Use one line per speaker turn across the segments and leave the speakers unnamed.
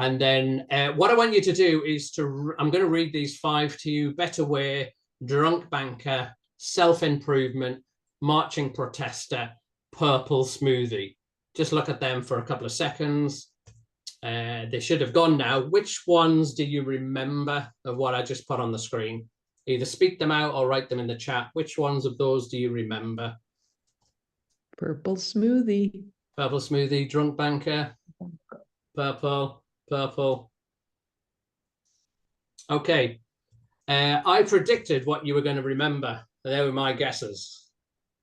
And then what I want you to do is I'm going to read these 5 to you. Better way, drunk banker, self-improvement, marching protester, purple smoothie. Just look at them for a couple of seconds. They should have gone now. Which ones do you remember of what I just put on the screen? Either speak them out or write them in the chat. Which ones of those do you remember?
Purple smoothie.
Purple smoothie, drunk banker, purple, purple. Okay. I predicted what you were going to remember. They were my guesses.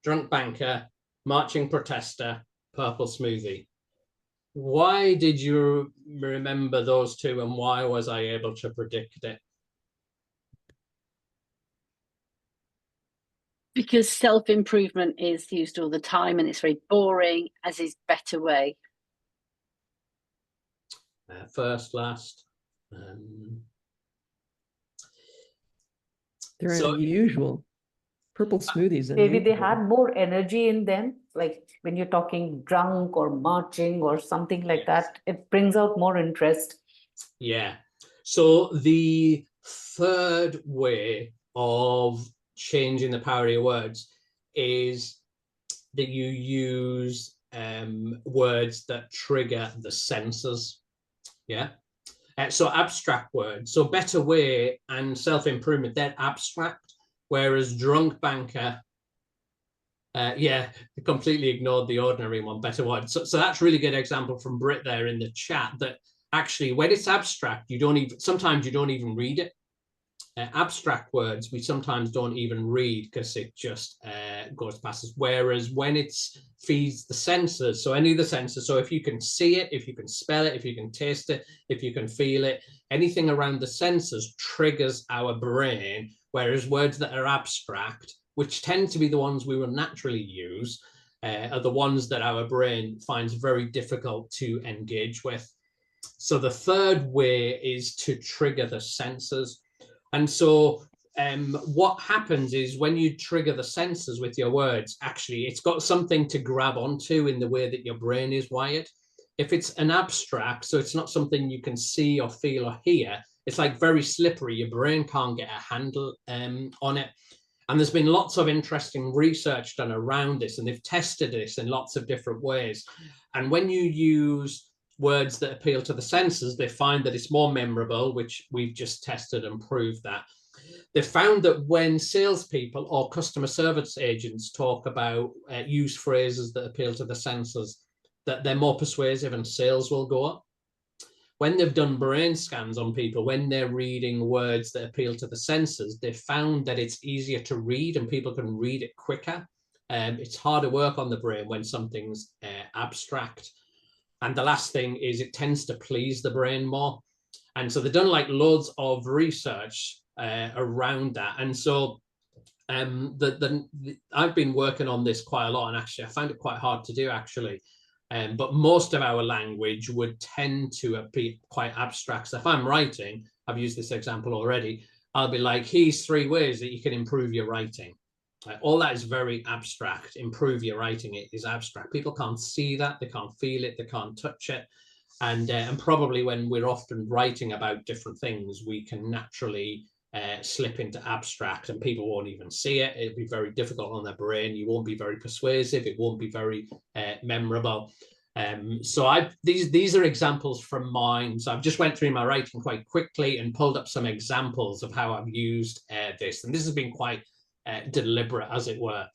Drunk banker, marching protester, purple smoothie. Why did you remember those two, and why was I able to predict it?
Because self-improvement is used all the time and it's very boring, as is better way.
First, last.
They're unusual. Purple smoothies.
Maybe they had more energy in them. Like when you're talking drunk or marching or something like that, it brings out more interest.
Yeah. So the third way of changing the power of your words is that you use words that trigger the senses. Yeah. So abstract words. So better way and self-improvement, they're abstract, whereas drunk banker, completely ignored the ordinary one, better word. So that's really good example from Brit there in the chat, that actually when it's abstract, sometimes you don't even read it. Abstract words we sometimes don't even read because it just goes past us. Whereas when it feeds the senses, so any of the senses, so if you can see it, if you can smell it, if you can taste it, if you can feel it, anything around the senses triggers our brain. Whereas words that are abstract, which tend to be the ones we will naturally use, are the ones that our brain finds very difficult to engage with. So the third way is to trigger the senses. And so what happens is when you trigger the senses with your words, actually, it's got something to grab onto in the way that your brain is wired. If it's an abstract, so it's not something you can see or feel or hear, it's like very slippery. Your brain can't get a handle on it. And there's been lots of interesting research done around this, and they've tested this in lots of different ways. And when you use words that appeal to the senses, they find that it's more memorable, which we've just tested and proved that. They found that when salespeople or customer service agents talk about use phrases that appeal to the senses, that they're more persuasive and sales will go up. When they've done brain scans on people, when they're reading words that appeal to the senses, they found that it's easier to read and people can read it quicker. It's harder work on the brain when something's abstract. And the last thing is it tends to please the brain more. And so they've done like loads of research around that. And so I've been working on this quite a lot, and actually I find it quite hard to do actually. But most of our language would tend to be quite abstract. So if I'm writing, I've used this example already, I'll be like, here's 3 ways that you can improve your writing. All that is very abstract. Improve your writing, it is abstract. People can't see that, they can't feel it, they can't touch it. And probably when we're often writing about different things, we can naturally slip into abstract and people won't even see it. It'll be very difficult on their brain. You won't be very persuasive. It won't be very memorable. So these are examples from mine. So I've just went through my writing quite quickly and pulled up some examples of how I've used this. And this has been quite deliberate, as it were.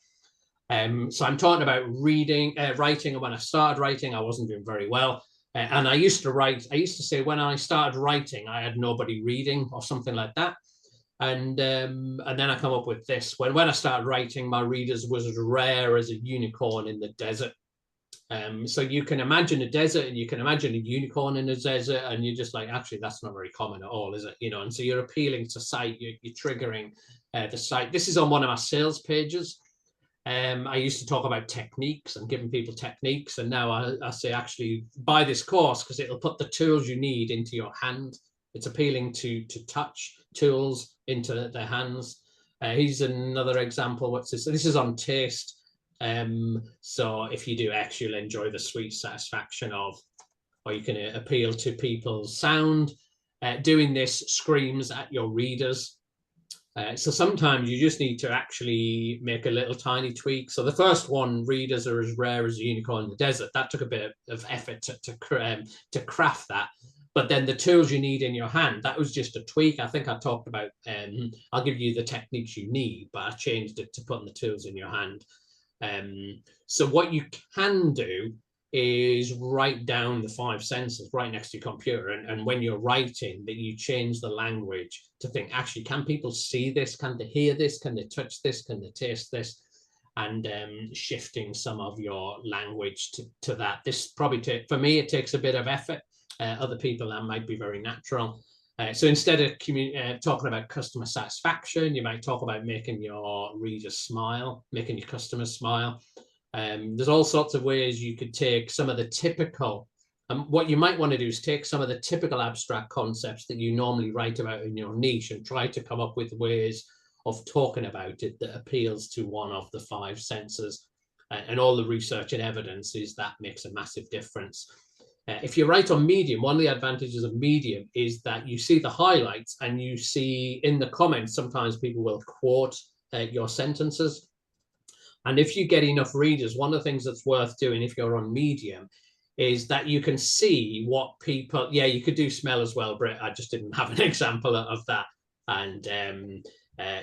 So I'm talking about writing, and when I started writing, I wasn't doing very well. And I used to say when I started writing, I had nobody reading or something like that. And then I come up with this. When I started writing, my readers was as rare as a unicorn in the desert. So you can imagine a desert and you can imagine a unicorn in a desert, and you're just like, actually, that's not very common at all, is it? You know, and so you're appealing to sight, you're triggering the sight. This is on one of my sales pages. I used to talk about techniques and giving people techniques, and now I say actually buy this course because it'll put the tools you need into your hand. It's appealing to touch tools into their hands. Here's another example. What's this? So this is on taste. So if you do X, you'll enjoy the sweet satisfaction of or you can appeal to people's sound. Doing this screams at your readers. So sometimes you just need to actually make a little tiny tweak. So the first one, readers are as rare as a unicorn in the desert. That took a bit of effort to craft that. But then the tools you need in your hand, that was just a tweak. I think I talked about, I'll give you the techniques you need, but I changed it to putting the tools in your hand. So what you can do is write down the 5 senses right next to your computer. And when you're writing, that you change the language to think, actually, can people see this? Can they hear this? Can they touch this? Can they taste this? And shifting some of your language to that. This probably, for me, it takes a bit of effort. Other people, that might be very natural. So instead of talking about customer satisfaction, you might talk about making your readers smile, making your customers smile. There's all sorts of ways you could take some of the typical, what you might want to do is take some of the typical abstract concepts that you normally write about in your niche and try to come up with ways of talking about it that appeals to one of the 5 senses. And all the research and evidence is that makes a massive difference. If you write on Medium, one of the advantages of Medium is that you see the highlights, and you see in the comments, sometimes people will quote your sentences. And if you get enough readers, one of the things that's worth doing if you're on Medium is that you can see what people, yeah, you could do smell as well, Britt. I just didn't have an example of that. And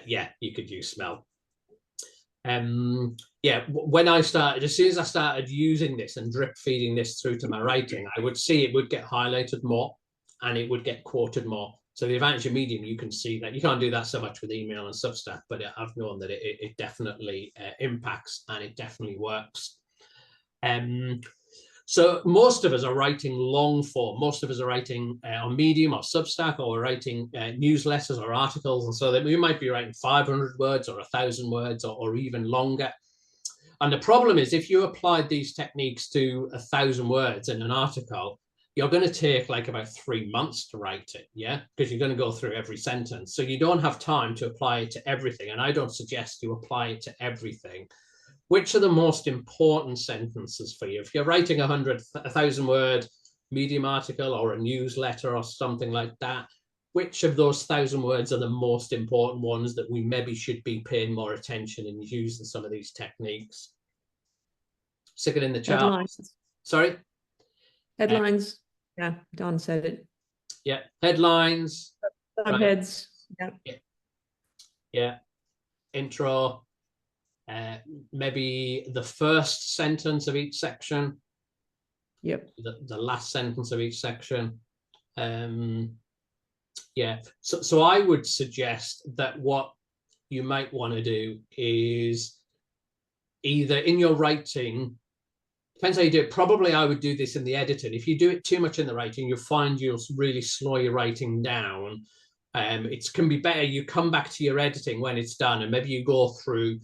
yeah, you could use smell. Yeah, when I started, as soon as I started using this and drip feeding this through to my writing, I would see it would get highlighted more and it would get quoted more. So the advantage of Medium, you can see that. You can't do that so much with email and Substack, but I've known that it definitely impacts, and it definitely works. So most of us are writing long form. Most of us are writing on Medium or Substack, or we're writing newsletters or articles. And so that we might be writing 500 words or 1,000 words or even longer. And the problem is, if you applied these techniques to 1,000 words in an article, you're going to take like about 3 months to write it, yeah? Because you're going to go through every sentence. So you don't have time to apply it to everything. And I don't suggest you apply it to everything. Which are the most important sentences for you? If you're writing 1,000 word Medium article or a newsletter or something like that, which of those 1,000 words are the most important ones that we maybe should be paying more attention and using some of these techniques? Stick it in the chat.
Headlines.
Sorry?
Headlines. Yeah, Don said it.
Yeah, headlines.
Subheads. Right.
Yeah. Yeah. Intro. Maybe the first sentence of each section.
Yep.
The last sentence of each section. Yeah. So I would suggest that what you might want to do is either in your writing, depends how you do it. Probably I would do this in the editing. If you do it too much in the writing, you'll find you'll really slow your writing down. It can be better. You come back to your editing when it's done, and maybe you go through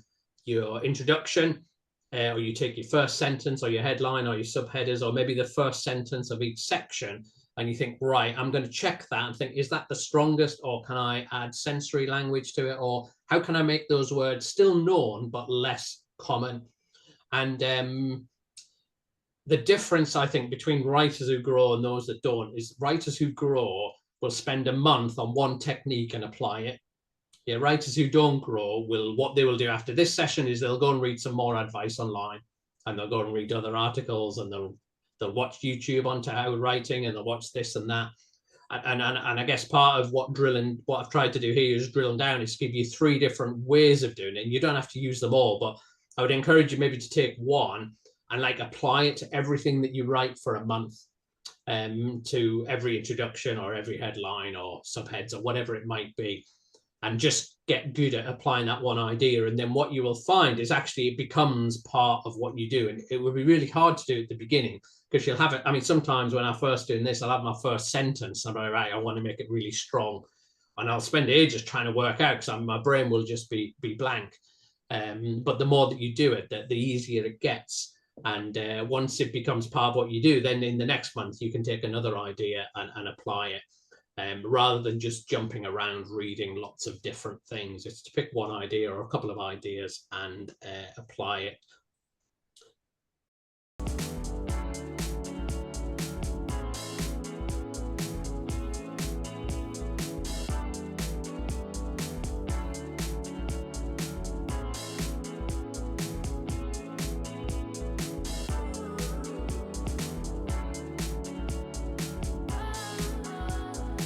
your introduction, or you take your first sentence or your headline or your subheaders, or maybe the first sentence of each section, and you think, right, I'm going to check that and think, is that the strongest, or can I add sensory language to it, or how can I make those words still known but less common? And the difference, I think, between writers who grow and those that don't is writers who grow will spend a month on one technique and apply it. Yeah, writers who don't grow what they will do after this session is they'll go and read some more advice online, and they'll go and read other articles, and they'll watch YouTube on how writing, and they'll watch this and that. And I guess part of what I've tried to do here is drilling down is give you 3 different ways of doing it. And you don't have to use them all, but I would encourage you maybe to take one and like apply it to everything that you write for a month, to every introduction or every headline or subheads or whatever it might be. And just get good at applying that one idea. And then what you will find is actually it becomes part of what you do. And it will be really hard to do at the beginning, because you'll have it. I mean, sometimes when I'm first doing this, I'll have my first sentence. I'm like, right, I want to make it really strong. And I'll spend ages trying to work out, because my brain will just be blank. But the more that you do it, the easier it gets. And once it becomes part of what you do, then in the next month, you can take another idea and apply it. Rather than just jumping around reading lots of different things. It's to pick one idea or a couple of ideas and apply it